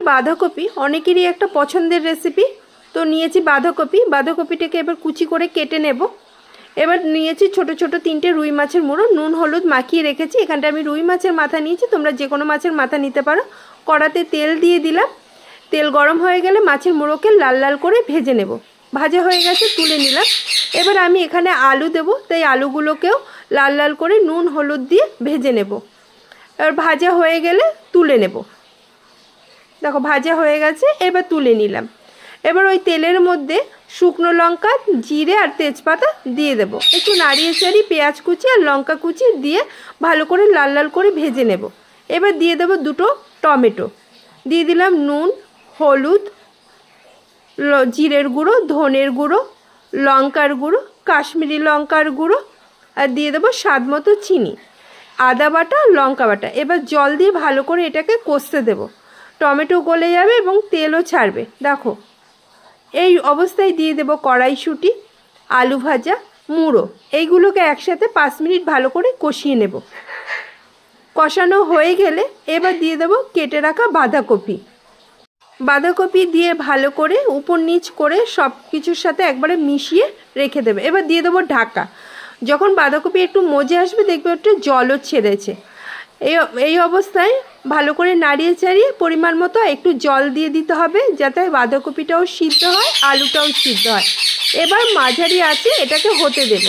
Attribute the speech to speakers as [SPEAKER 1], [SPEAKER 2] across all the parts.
[SPEAKER 1] বাঁধাকপি অনেকেরই একটা পছন্দের রেসিপি। তো নিয়েছি বাঁধাকপি, বাঁধাকপিটাকে এবার কুচি করে কেটে নেব। এবার নিয়েছি ছোট ছোট 3টে রুই মাছের মুড়ো, নুন হলুদ মাখিয়ে রেখেছি। এখানটা আমি রুই মাছের মাথা নিয়েছি, তোমরা যে কোনো মাছের মাথা নিতে পারো। কড়াতে তেল দিয়ে দিলাম, তেল গরম হয়ে গেলে মাছের মুড়োকে লাল লাল করে ভেজে নেব। ভাজা হয়ে গেছে, তুলে নিলাম। এবার আমি এখানে আলু দেব, তাই আলুগুলোকেও লাল লাল করে নুন হলুদ দিয়ে ভেজে নেব। এবার ভাজা হয়ে গেলে তুলে নেব। দেখো ভাজা হয়ে গেছে, এবার তুলে নিলাম। এবার ওই তেলের মধ্যে শুকনো লঙ্কা, জিরে আর তেজপাতা দিয়ে দেব। একটু নাড়িয়ে চাড়িয়ে পেঁয়াজ কুচি আর লঙ্কা কুচি দিয়ে ভালো করে লাল লাল করে ভেজে নেব। এবার দিয়ে দেব 2টো টমেটো, দিয়ে দিলাম নুন, হলুদ, জিরের গুঁড়ো, ধনের গুঁড়ো, লঙ্কার গুঁড়ো, কাশ্মীরি লঙ্কার গুঁড়ো, আর দিয়ে দেবো স্বাদ মতো চিনি, আদা বাটা, লঙ্কা বাটা। এবার জল দিয়ে ভালো করে এটাকে কষতে দেব। টমেটো গলে যাবে এবং তেলও ছাড়বে। দেখো এই অবস্থায় দিয়ে দেব কড়াইশুঁটি, আলু ভাজা, মুড়ো। এইগুলোকে একসাথে 5 মিনিট ভালো করে কষিয়ে নেব। কষানো হয়ে গেলে এবার দিয়ে দেব কেটে রাখা বাঁধাকপি। বাঁধাকপি দিয়ে ভালো করে উপর নিচ করে সব কিছুর সাথে একবারে মিশিয়ে রেখে দেবে। এবার দিয়ে দেবো ঢাকা। যখন বাঁধাকপি একটু মজে আসবে দেখবে একটু জলও ছেড়েছে। এই অবস্থায় ভালো করে নাড়িয়ে চাড়িয়ে পরিমাণ মতো একটু জল দিয়ে দিতে হবে, যাতে বাঁধাকপিটাও সিদ্ধ হয়, আলুটাও সিদ্ধ হয়। এবার মাঝারি আঁচে এটাকে হতে দেব।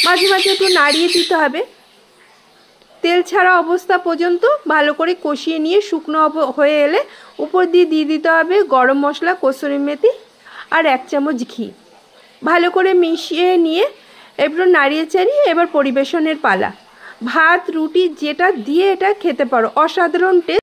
[SPEAKER 1] মাঝে মাঝে একটু নাড়িয়ে দিতে হবে। তেল ছাড়া অবস্থা পর্যন্ত ভালো করে কষিয়ে নিয়ে শুকনো হয়ে এলে উপর দিয়ে দিতে হবে গরম মশলা, কসুরি মেথি আর 1 চামচ ঘি। ভালো করে মিশিয়ে নিয়ে একটু নাড়িয়ে চাড়িয়ে এবার পরিবেশনের পালা। ভাত, রুটি যেটা দিয়ে এটা খেতে পারো, অসাধারণ টেস্ট।